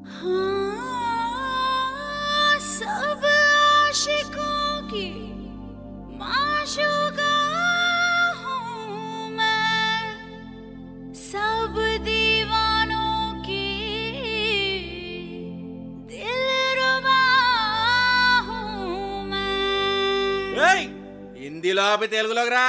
हाँ, सब आशिकों की माशूका हूँ मैं, सब दीवानों की दिलरुबा हूँ मैं। हिंदीలో ఆపి తెలుగులోకి రా.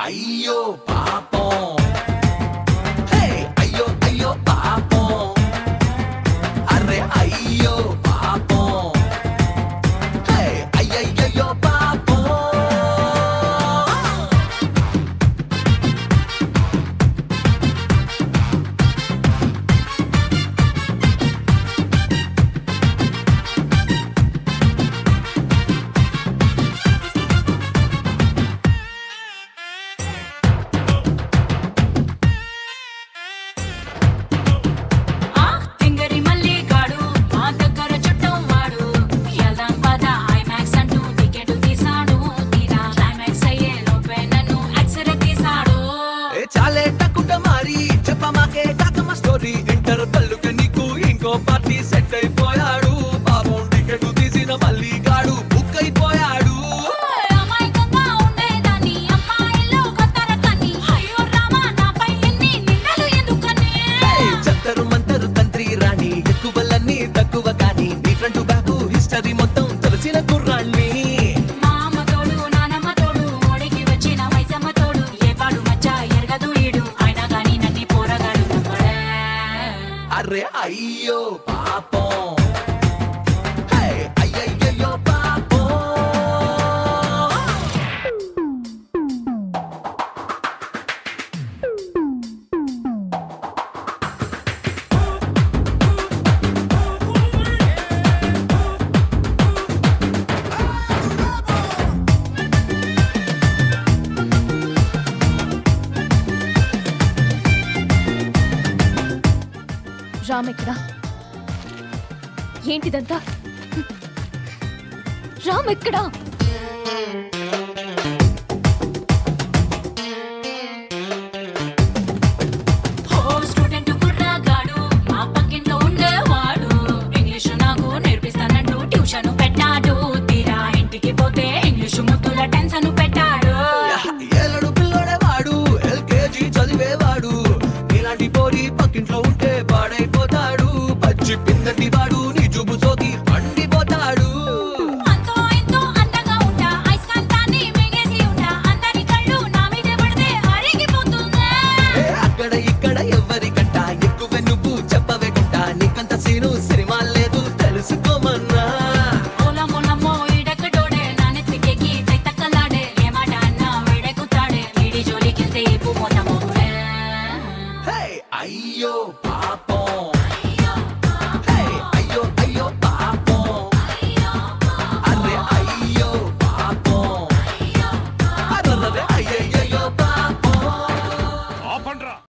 అయ్యో పాపం, అయ్యో అయ్యో పాపం, అరే అయ్యో పాపం, అయ్యయ్యో పాపం. ఇంటర్ పల్లుక నీకు ఇంకో పార్టీ సెట్ అయిపోయాడు, పాపం టికెట్ తీసిన మళ్ళీ గాడు బుక్ అయిపోయాడు. చత్తరు మంతరు తంత్రి రాణి ఎక్కువలన్నీ తక్కువ కానీ నీ ఫ్రంట్ బ్యాక్ హిస్టరీ మొత్తం తెలిసిన కుర్రాణ్ణి. అరే అయ్యో పాపం, అయ్యయ్యో పాపం. రామ్ ఎక్కడా? ఏంటిదంతా? రామ్ ఎక్కడా?